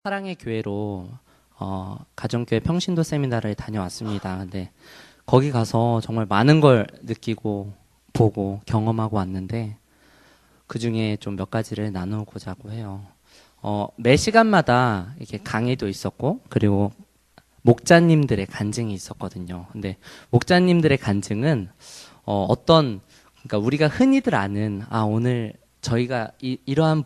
사랑의 교회로 가정교회 평신도 세미나를 다녀왔습니다. 근데 거기 가서 정말 많은 걸 느끼고 보고 경험하고 왔는데 그 중에 좀 몇 가지를 나누고자 해요. 매 시간마다 이렇게 강의도 있었고 그리고 목자님들의 간증이 있었거든요. 근데 목자님들의 간증은 그러니까 우리가 흔히들 아는 오늘 저희가 이러한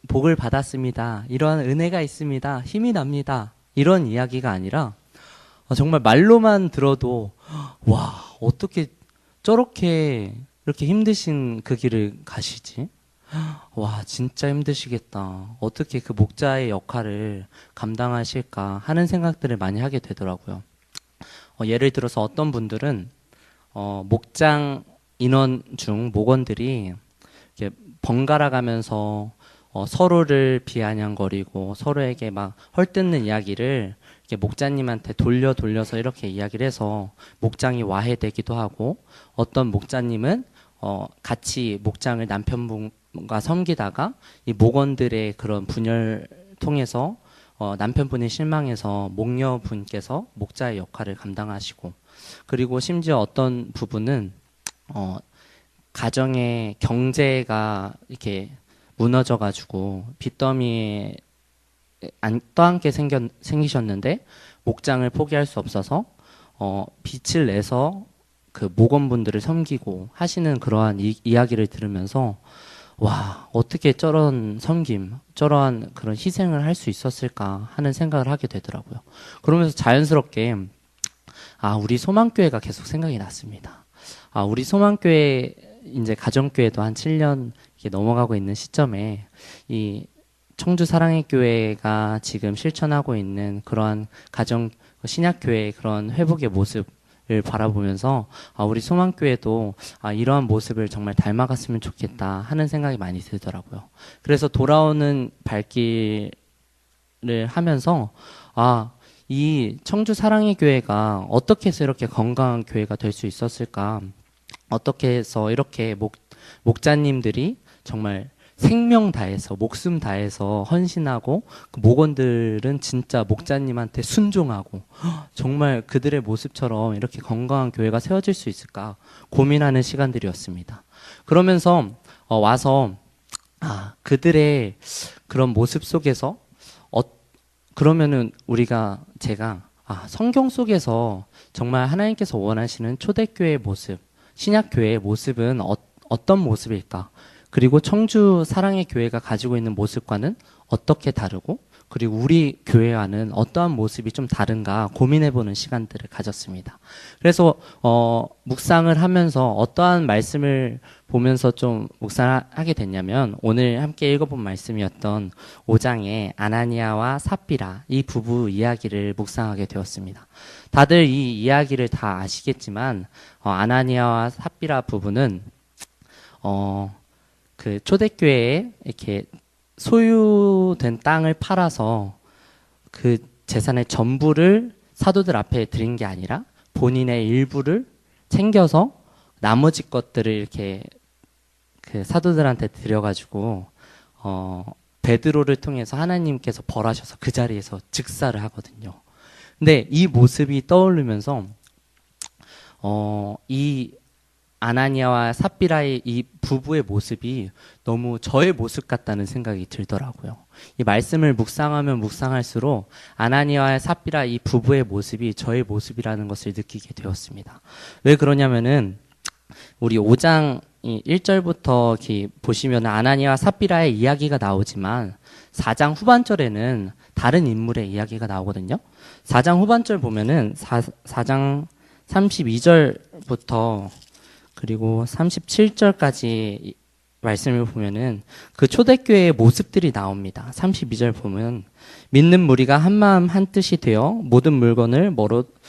복을 받았습니다. 이러한 은혜가 있습니다. 힘이 납니다. 이런 이야기가 아니라 정말 말로만 들어도 와, 어떻게 저렇게 이렇게 힘드신 그 길을 가시지? 와, 진짜 힘드시겠다. 어떻게 그 목자의 역할을 감당하실까 하는 생각들을 많이 하게 되더라고요. 예를 들어서 어떤 분들은 목장 인원 중 목원들이 이렇게 번갈아 가면서 서로를 비아냥거리고 서로에게 막 헐뜯는 이야기를 이렇게 목자님한테 돌려서 이렇게 이야기를 해서 목장이 와해되기도 하고, 어떤 목자님은 같이 목장을 남편분과 섬기다가 이 목원들의 그런 분열 통해서 남편분이 실망해서 목녀분께서 목자의 역할을 감당하시고, 그리고 심지어 어떤 부부는 가정의 경제가 이렇게 무너져가지고 빚더미에 떠안게 생기셨는데 목장을 포기할 수 없어서 빚을 내서 그 목원분들을 섬기고 하시는 그러한 이야기를 들으면서 와, 어떻게 저런 섬김, 저러한 그런 희생을 할 수 있었을까 하는 생각을 하게 되더라고요. 그러면서 자연스럽게 우리 소망교회가 계속 생각이 났습니다. 우리 소망교회 이제 가정교회도 한 7년 이렇게 넘어가고 있는 시점에 이 청주 사랑의 교회가 지금 실천하고 있는 그러한 가정 신약교회의 그런 회복의 모습을 바라보면서 우리 소망교회도 이러한 모습을 정말 닮아갔으면 좋겠다 하는 생각이 많이 들더라고요. 그래서 돌아오는 발길을 하면서 이 청주 사랑의 교회가 어떻게 해서 이렇게 건강한 교회가 될 수 있었을까, 어떻게 해서 이렇게 목자님들이 정말 생명 다해서 목숨 다해서 헌신하고 그 목원들은 진짜 목자님한테 순종하고 정말 그들의 모습처럼 이렇게 건강한 교회가 세워질 수 있을까 고민하는 시간들이었습니다. 그러면서 와서 그들의 그런 모습 속에서 그러면은 제가 성경 속에서 정말 하나님께서 원하시는 초대교회의 모습, 신약교회의 모습은 어떤 모습일까? 그리고 청주 사랑의 교회가 가지고 있는 모습과는 어떻게 다르고, 그리고 우리 교회와는 어떠한 모습이 좀 다른가 고민해보는 시간들을 가졌습니다. 그래서 묵상을 하면서 어떠한 말씀을 보면서 좀 묵상을 하게 됐냐면, 오늘 함께 읽어본 말씀이었던 5장의 아나니아와 삽비라 이 부부 이야기를 묵상하게 되었습니다. 다들 이 이야기를 다 아시겠지만 아나니아와 삽비라 부부는 그 초대교회에 이렇게 소유된 땅을 팔아서 그 재산의 전부를 사도들 앞에 드린 게 아니라 본인의 일부를 챙겨서 나머지 것들을 이렇게 그 사도들한테 드려가지고 베드로를 통해서 하나님께서 벌하셔서 그 자리에서 즉사를 하거든요. 근데 이 모습이 떠오르면서 이 아나니아와 삽비라의 이 부부의 모습이 너무 저의 모습 같다는 생각이 들더라고요. 이 말씀을 묵상하면 묵상할수록 아나니아와 삽비라 이 부부의 모습이 저의 모습이라는 것을 느끼게 되었습니다. 왜 그러냐면은 우리 5장 1절부터 이렇게 보시면 아나니아와 삽비라의 이야기가 나오지만 4장 후반절에는 다른 인물의 이야기가 나오거든요. 4장 후반절 보면은 4장 32절부터 그리고 37절까지 말씀을 보면은 그 초대교회의 모습들이 나옵니다. 32절 보면 믿는 무리가 한마음 한뜻이 되어 모든 물건을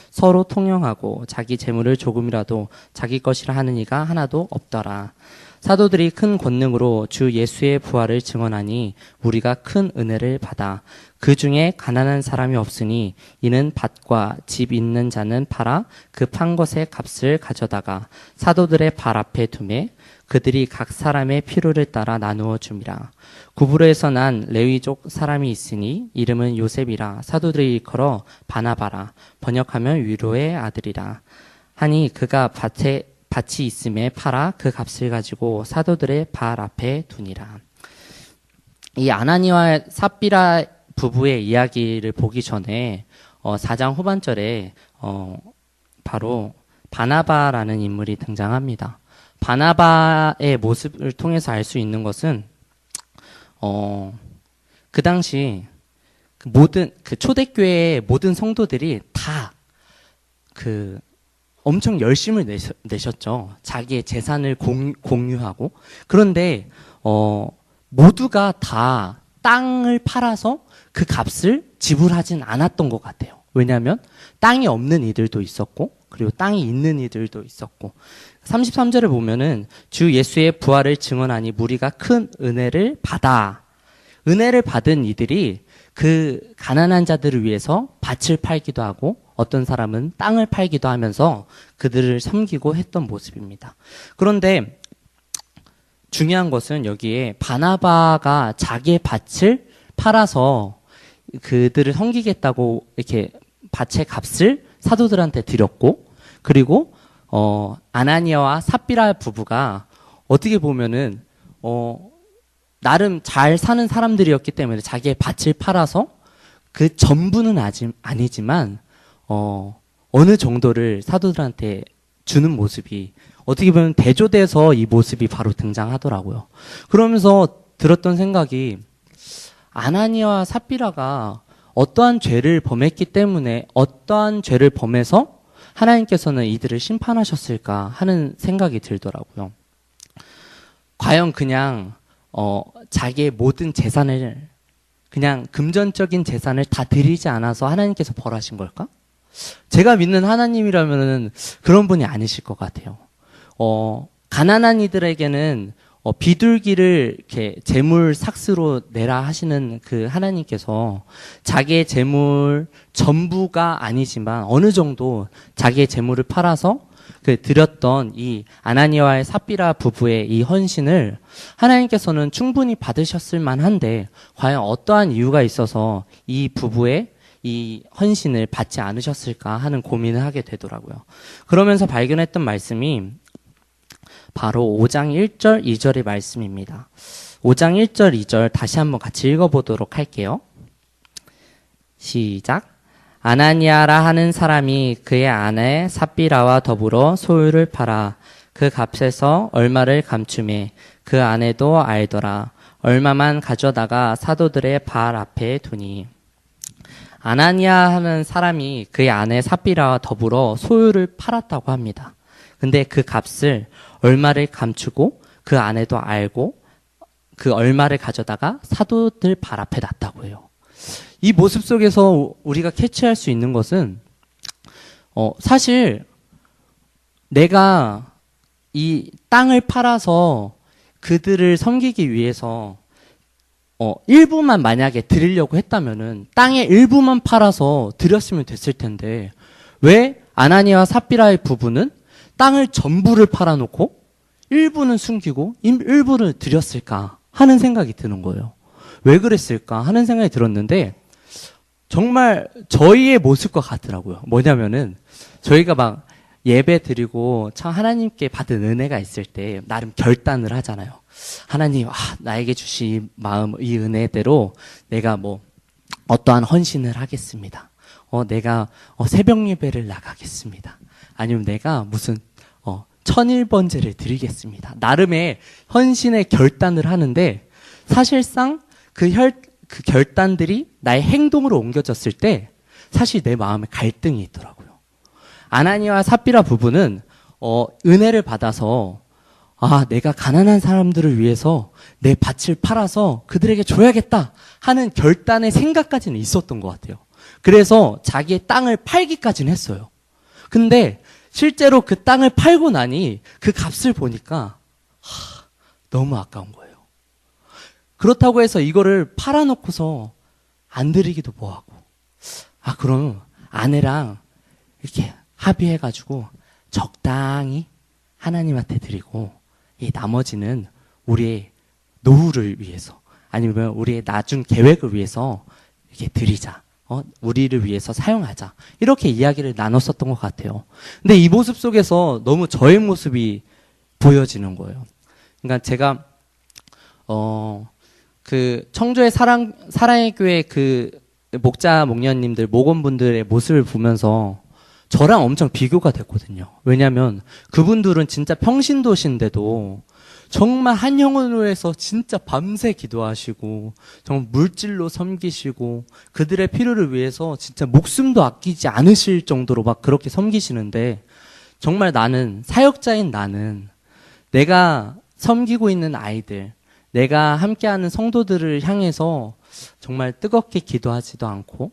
서로 통용하고 자기 재물을 조금이라도 자기 것이라 하는 이가 하나도 없더라. 사도들이 큰 권능으로 주 예수의 부활을 증언하니 우리가 큰 은혜를 받아 그 중에 가난한 사람이 없으니 이는 밭과 집 있는 자는 팔아 그 판 것의 값을 가져다가 사도들의 발 앞에 두매 그들이 각 사람의 필요를 따라 나누어 줌이라. 구브로에서 난 레위족 사람이 있으니 이름은 요셉이라. 사도들이 일컬어 바나바라. 번역하면 위로의 아들이라. 하니 그가 밭이 있음에 팔아 그 값을 가지고 사도들의 발 앞에 두니라. 이 아나니와 삽비라 부부의 이야기를 보기 전에 4장 후반절에 바로 바나바라는 인물이 등장합니다. 바나바의 모습을 통해서 알 수 있는 것은 그 당시 모든 초대교회의 모든 성도들이 다 엄청 열심을 내셨죠. 자기의 재산을 공유하고. 그런데 모두가 다 땅을 팔아서 그 값을 지불하진 않았던 것 같아요. 왜냐하면 땅이 없는 이들도 있었고 그리고 땅이 있는 이들도 있었고 33절을 보면은 주 예수의 부활을 증언하니 무리가 큰 은혜를 받아. 은혜를 받은 이들이 그 가난한 자들을 위해서 밭을 팔기도 하고 어떤 사람은 땅을 팔기도 하면서 그들을 섬기고 했던 모습입니다. 그런데 중요한 것은 여기에 바나바가 자기의 밭을 팔아서 그들을 섬기겠다고 이렇게 밭의 값을 사도들한테 드렸고 그리고 아나니아와 삽비라 부부가 어떻게 보면은 나름 잘 사는 사람들이었기 때문에 자기의 밭을 팔아서 그 전부는 아니지만 어느 정도를 사도들한테 주는 모습이 어떻게 보면 대조돼서 이 모습이 바로 등장하더라고요. 그러면서 들었던 생각이 아나니아와 삽비라가 어떠한 죄를 범했기 때문에 어떠한 죄를 범해서 하나님께서는 이들을 심판하셨을까 하는 생각이 들더라고요. 과연 그냥 자기의 모든 재산을 그냥 금전적인 재산을 다 드리지 않아서 하나님께서 벌하신 걸까? 제가 믿는 하나님이라면은 그런 분이 아니실 것 같아요. 가난한 이들에게는 비둘기를 이렇게 재물 삭스로 내라 하시는 그 하나님께서 자기의 재물 전부가 아니지만 어느 정도 자기의 재물을 팔아서 드렸던 이 아나니아와의 삽비라 부부의 이 헌신을 하나님께서는 충분히 받으셨을 만한데 과연 어떠한 이유가 있어서 이 부부의 이 헌신을 받지 않으셨을까 하는 고민을 하게 되더라고요. 그러면서 발견했던 말씀이 바로 5장 1절 2절의 말씀입니다. 5장 1절 2절 다시 한번 같이 읽어보도록 할게요. 시작. 아나니아라 하는 사람이 그의 아내 삽비라와 더불어 소유를 팔아 그 값에서 얼마를 감추매 그 아내도 알더라. 얼마만 가져다가 사도들의 발 앞에 두니. 아나니아 하는 사람이 그의 아내 삽비라와 더불어 소유를 팔았다고 합니다. 근데 그 값을 얼마를 감추고 그 아내도 알고 그 얼마를 가져다가 사도들 발 앞에 놨다고 해요. 이 모습 속에서 우리가 캐치할 수 있는 것은 사실 내가 이 땅을 팔아서 그들을 섬기기 위해서 일부만 만약에 드리려고 했다면은 땅의 일부만 팔아서 드렸으면 됐을 텐데 왜 아나니아와 삽비라의 부부는 땅을 전부를 팔아놓고 일부는 숨기고 일부를 드렸을까 하는 생각이 드는 거예요. 왜 그랬을까 하는 생각이 들었는데 정말 저희의 모습과 같더라고요. 뭐냐면은 저희가 막 예배 드리고 참 하나님께 받은 은혜가 있을 때 나름 결단을 하잖아요. 하나님, 나에게 주신 이 마음, 이 은혜대로 내가 어떠한 헌신을 하겠습니다. 내가 새벽 예배를 나가겠습니다. 아니면 내가 무슨 천일번제를 드리겠습니다. 나름의 헌신의 결단을 하는데 사실상 그 결단들이 나의 행동으로 옮겨졌을 때 사실 내 마음에 갈등이 있더라고요. 아나니아와 삽비라 부부는 은혜를 받아서 내가 가난한 사람들을 위해서 내 밭을 팔아서 그들에게 줘야겠다 하는 결단의 생각까지는 있었던 것 같아요. 그래서 자기의 땅을 팔기까지는 했어요. 근데 실제로 그 땅을 팔고 나니 그 값을 보니까 너무 아까운 거예요. 그렇다고 해서 이거를 팔아놓고서 안 드리기도 뭐하고, 그럼 아내랑 이렇게 합의해가지고 적당히 하나님한테 드리고, 이 나머지는 우리의 노후를 위해서, 아니면 우리의 나중 계획을 위해서 이렇게 드리자. 우리를 위해서 사용하자. 이렇게 이야기를 나눴었던 것 같아요. 근데 이 모습 속에서 너무 저의 모습이 보여지는 거예요. 그러니까 제가, 그 청주의 사랑의 교회 그 목자, 목녀님들, 목원분들의 모습을 보면서 저랑 엄청 비교가 됐거든요. 왜냐면 그분들은 진짜 평신도신데도 정말 한 영혼을 위해서 진짜 밤새 기도하시고 정말 물질로 섬기시고 그들의 필요를 위해서 진짜 목숨도 아끼지 않으실 정도로 막 그렇게 섬기시는데, 정말 나는, 사역자인 나는 내가 섬기고 있는 아이들, 내가 함께하는 성도들을 향해서 정말 뜨겁게 기도하지도 않고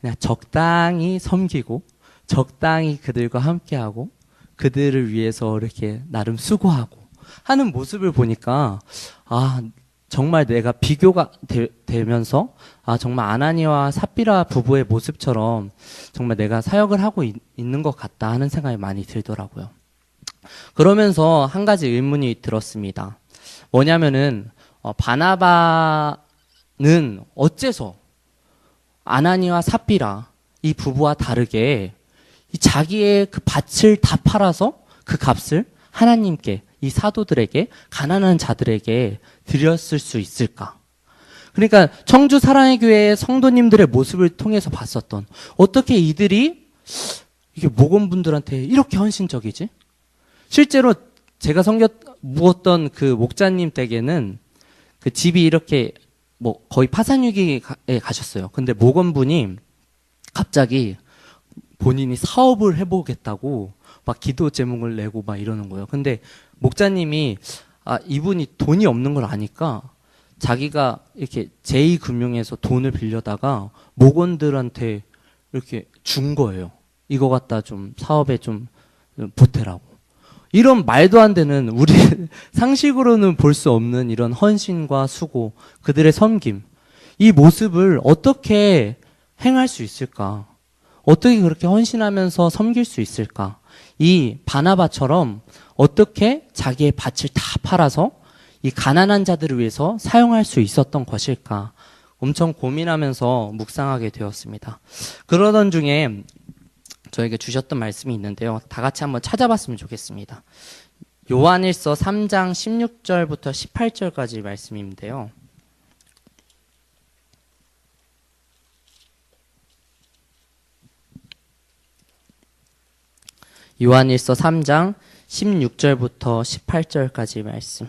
그냥 적당히 섬기고 적당히 그들과 함께하고 그들을 위해서 이렇게 나름 수고하고 하는 모습을 보니까 정말 내가 비교가 되면서 정말 아나니와 삽비라 부부의 모습처럼 정말 내가 사역을 하고 있는 것 같다 하는 생각이 많이 들더라고요. 그러면서 한 가지 의문이 들었습니다. 뭐냐면은 바나바는 어째서 아나니와 삽비라 이 부부와 다르게 자기의 그 밭을 다 팔아서 그 값을 하나님께, 이 사도들에게, 가난한 자들에게 드렸을 수 있을까? 그러니까 청주 사랑의 교회의 성도님들의 모습을 통해서 봤었던, 어떻게 이들이 이게 목원분들한테 이렇게 헌신적이지? 실제로 제가 묵었던 그 목자님 댁에는 그 집이 이렇게 뭐 거의 파산위기에 가셨어요. 근데 목원분이 갑자기 본인이 사업을 해보겠다고 막 기도 제목을 내고 막 이러는 거예요. 근데 목자님이 이분이 돈이 없는 걸 아니까 자기가 이렇게 제2금융에서 돈을 빌려다가 목원들한테 이렇게 준 거예요. 이거 갖다 좀 사업에 좀 보태라고. 이런 말도 안 되는, 우리 상식으로는 볼 수 없는 이런 헌신과 수고, 그들의 섬김, 이 모습을 어떻게 행할 수 있을까? 어떻게 그렇게 헌신하면서 섬길 수 있을까? 이 바나바처럼 어떻게 자기의 밭을 다 팔아서 이 가난한 자들을 위해서 사용할 수 있었던 것일까? 엄청 고민하면서 묵상하게 되었습니다. 그러던 중에 저에게 주셨던 말씀이 있는데요. 다 같이 한번 찾아봤으면 좋겠습니다. 요한일서 3장 16절부터 18절까지 말씀인데요. 요한일서 3장 16절부터 18절까지 말씀.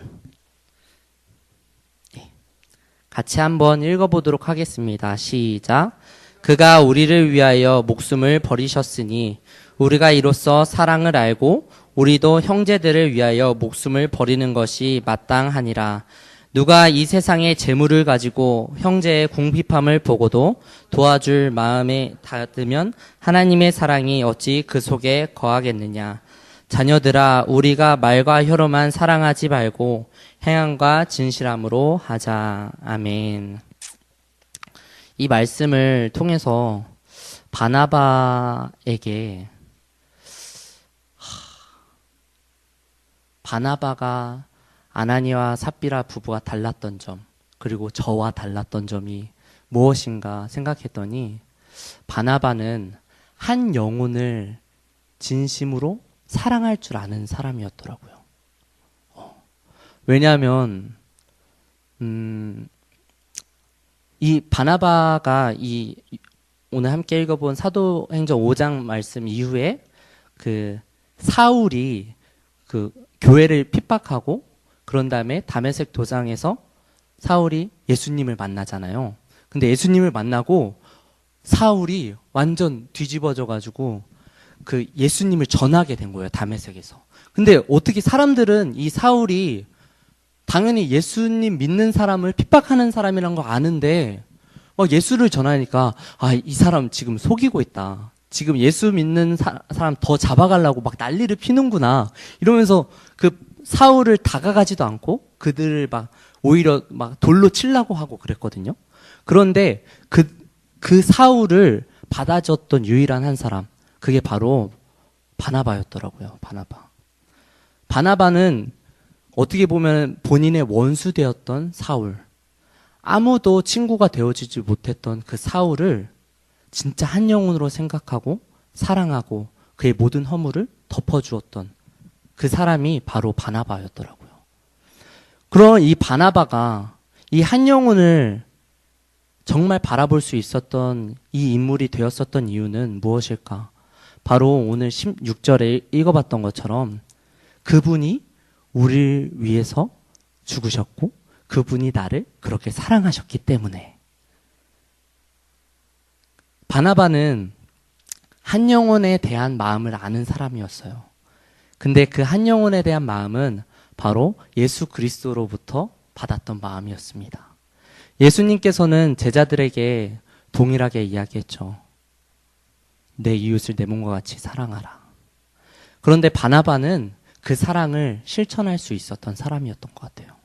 같이 한번 읽어보도록 하겠습니다. 시작. 그가 우리를 위하여 목숨을 버리셨으니 우리가 이로써 사랑을 알고 우리도 형제들을 위하여 목숨을 버리는 것이 마땅하니라. 누가 이 세상의 재물을 가지고 형제의 궁핍함을 보고도 도와줄 마음에 닿으면 하나님의 사랑이 어찌 그 속에 거하겠느냐. 자녀들아, 우리가 말과 혀로만 사랑하지 말고 행함과 진실함으로 하자. 아멘. 이 말씀을 통해서 바나바에게 바나바가 아나니와 삽비라 부부가 달랐던 점, 그리고 저와 달랐던 점이 무엇인가 생각했더니 바나바는 한 영혼을 진심으로 사랑할 줄 아는 사람이었더라고요. 왜냐하면 이 바나바가 이 오늘 함께 읽어본 사도행전 5장 말씀 이후에 그 사울이 그 교회를 핍박하고 그런 다음에 다메섹 도상에서 사울이 예수님을 만나잖아요. 근데 예수님을 만나고 사울이 완전 뒤집어져 가지고 그 예수님을 전하게 된 거예요, 다메섹에서. 근데 어떻게 사람들은 이 사울이 당연히 예수님 믿는 사람을 핍박하는 사람이란 걸 아는데 예수를 전하니까 이 사람 지금 속이고 있다. 지금 예수 믿는 사람 더 잡아가려고 막 난리를 피는구나. 이러면서 그 사울을 다가가지도 않고 그들을 막 오히려 막 돌로 치려고 하고 그랬거든요. 그런데 그 사울을 받아줬던 유일한 한 사람, 그게 바로 바나바였더라고요. 바나바는 어떻게 보면 본인의 원수 되었던 사울, 아무도 친구가 되어주지 못했던 그 사울을 진짜 한 영혼으로 생각하고 사랑하고 그의 모든 허물을 덮어주었던 그 사람이 바로 바나바였더라고요. 그럼 이 바나바가 이 한 영혼을 정말 바라볼 수 있었던 이 인물이 되었었던 이유는 무엇일까? 바로 오늘 16절에 읽어봤던 것처럼 그분이 우리를 위해서 죽으셨고 그분이 나를 그렇게 사랑하셨기 때문에. 바나바는 한 영혼에 대한 마음을 아는 사람이었어요. 근데 그 한 영혼에 대한 마음은 바로 예수 그리스도로부터 받았던 마음이었습니다. 예수님께서는 제자들에게 동일하게 이야기했죠. 내 이웃을 내 몸과 같이 사랑하라. 그런데 바나바는 그 사랑을 실천할 수 있었던 사람이었던 것 같아요.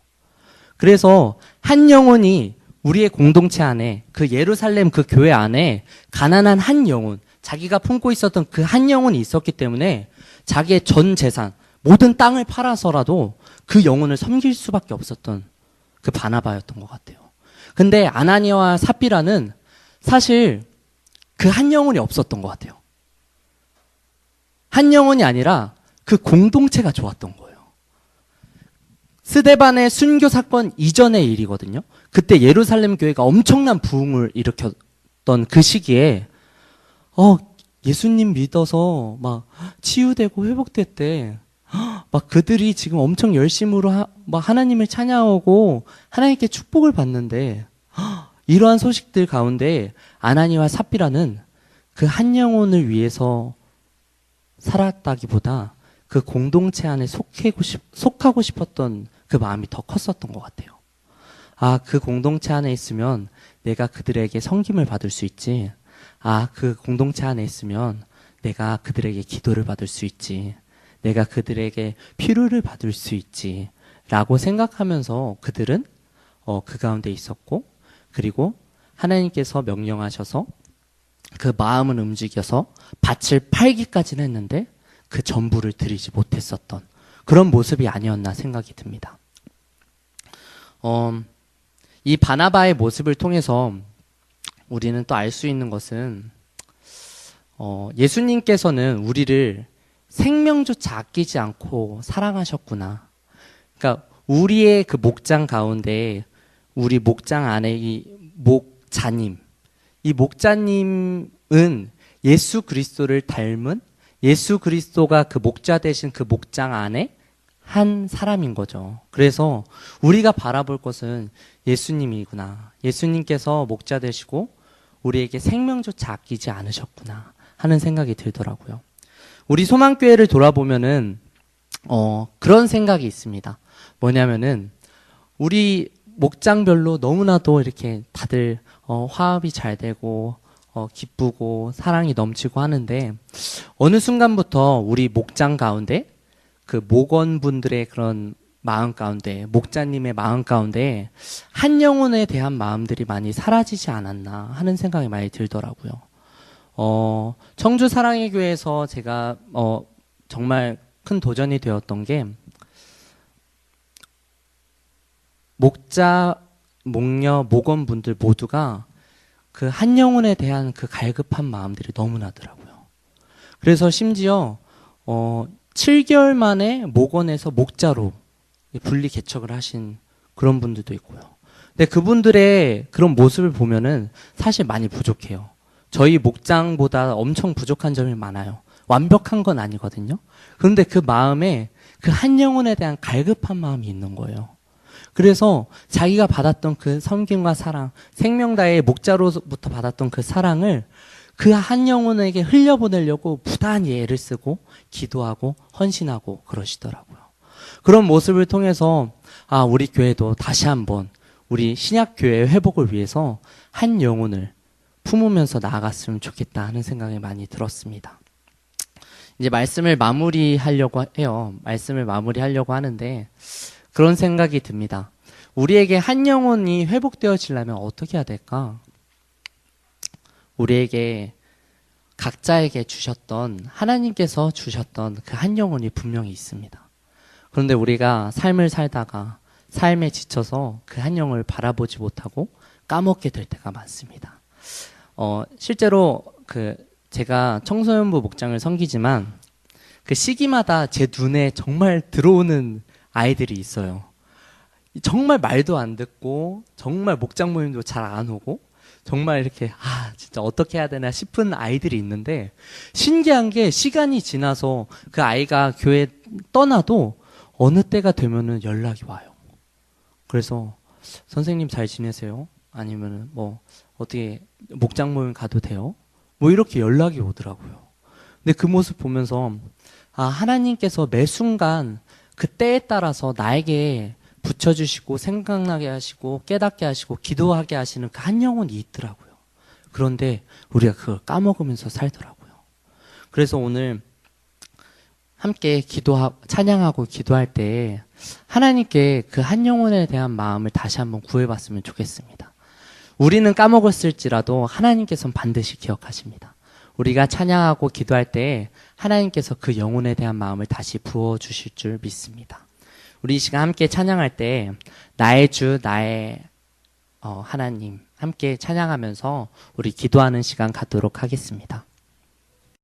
그래서 한 영혼이 우리의 공동체 안에, 그 예루살렘 그 교회 안에 가난한 한 영혼, 자기가 품고 있었던 그 한 영혼이 있었기 때문에 자기의 전 재산, 모든 땅을 팔아서라도 그 영혼을 섬길 수밖에 없었던 그 바나바였던 것 같아요. 근데 아나니아와 삽비라는 사실 그 한 영혼이 없었던 것 같아요. 한 영혼이 아니라 그 공동체가 좋았던 거예요. 스데반의 순교 사건 이전의 일이거든요. 그때 예루살렘 교회가 엄청난 부흥을 일으켰던 그 시기에 예수님 믿어서 막 치유되고 회복됐대. 막 그들이 지금 엄청 열심으로 막 하나님을 찬양하고 하나님께 축복을 받는데 이러한 소식들 가운데 아나니와 삽비라는 그 한 영혼을 위해서 살았다기보다 그 공동체 안에 속하고 싶었던 그 마음이 더 컸었던 것 같아요. 그 공동체 안에 있으면 내가 그들에게 섬김을 받을 수 있지. 그 공동체 안에 있으면 내가 그들에게 기도를 받을 수 있지. 내가 그들에게 필요를 받을 수 있지. 라고 생각하면서 그들은 그 가운데 있었고, 그리고 하나님께서 명령하셔서 그 마음을 움직여서 밭을 팔기까지는 했는데 그 전부를 드리지 못했었던 그런 모습이 아니었나 생각이 듭니다. 이 바나바의 모습을 통해서 우리는 또 알 수 있는 것은 예수님께서는 우리를 생명조차 아끼지 않고 사랑하셨구나. 그러니까 우리의 그 목장 가운데 우리 목장 안에 이 목자님, 이 목자님은 예수 그리스도를 닮은 예수 그리스도가 그 목자 되신 그 목장 안에 한 사람인 거죠. 그래서 우리가 바라볼 것은 예수님이구나. 예수님께서 목자 되시고 우리에게 생명조차 아끼지 않으셨구나 하는 생각이 들더라고요. 우리 소망교회를 돌아보면은 그런 생각이 있습니다. 뭐냐면은 우리 목장별로 너무나도 이렇게 다들 화합이 잘 되고 기쁘고 사랑이 넘치고 하는데 어느 순간부터 우리 목장 가운데 그 목원분들의 그런 마음 가운데, 목자님의 마음 가운데 한 영혼에 대한 마음들이 많이 사라지지 않았나 하는 생각이 많이 들더라고요. 청주 사랑의 교회에서 제가 정말 큰 도전이 되었던 게 목자, 목녀, 목원분들 모두가 그 한 영혼에 대한 그 갈급한 마음들이 너무나더라고요. 그래서 심지어 7개월 만에 목원에서 목자로 분리 개척을 하신 그런 분들도 있고요. 근데 그분들의 그런 모습을 보면은 사실 많이 부족해요. 저희 목장보다 엄청 부족한 점이 많아요. 완벽한 건 아니거든요. 그런데 그 마음에 그 한 영혼에 대한 갈급한 마음이 있는 거예요. 그래서 자기가 받았던 그 섬김과 사랑, 생명다의 목자로부터 받았던 그 사랑을 그 한 영혼에게 흘려보내려고 부단히 애를 쓰고 기도하고 헌신하고 그러시더라고요. 그런 모습을 통해서 우리 교회도 다시 한번 우리 신약교회의 회복을 위해서 한 영혼을 품으면서 나아갔으면 좋겠다 하는 생각이 많이 들었습니다. 이제 말씀을 마무리하려고 해요. 말씀을 마무리하려고 하는데 그런 생각이 듭니다. 우리에게 한 영혼이 회복되어지려면 어떻게 해야 될까? 우리에게 각자에게 주셨던 하나님께서 주셨던 그 한 영혼이 분명히 있습니다. 그런데 우리가 삶을 살다가 삶에 지쳐서 그 한 영혼을 바라보지 못하고 까먹게 될 때가 많습니다. 실제로 제가 청소년부 목장을 섬기지만 그 시기마다 제 눈에 정말 들어오는 아이들이 있어요. 정말 말도 안 듣고 정말 목장 모임도 잘 안 오고 정말 이렇게 진짜 어떻게 해야 되나 싶은 아이들이 있는데 신기한 게 시간이 지나서 그 아이가 교회 떠나도 어느 때가 되면은 연락이 와요. 그래서 선생님 잘 지내세요? 아니면은 뭐 어떻게 목장 모임 가도 돼요? 뭐 이렇게 연락이 오더라고요. 근데 그 모습 보면서 하나님께서 매 순간 그 때에 따라서 나에게 붙여주시고 생각나게 하시고 깨닫게 하시고 기도하게 하시는 그 한 영혼이 있더라고요. 그런데 우리가 그걸 까먹으면서 살더라고요. 그래서 오늘 함께 찬양하고 기도할 때 하나님께 그 한 영혼에 대한 마음을 다시 한번 구해봤으면 좋겠습니다. 우리는 까먹었을지라도 하나님께서는 반드시 기억하십니다. 우리가 찬양하고 기도할 때 하나님께서 그 영혼에 대한 마음을 다시 부어주실 줄 믿습니다. 우리 이 시간 함께 찬양할 때 나의 주, 나의 하나님 함께 찬양하면서 우리 기도하는 시간 갖도록 하겠습니다.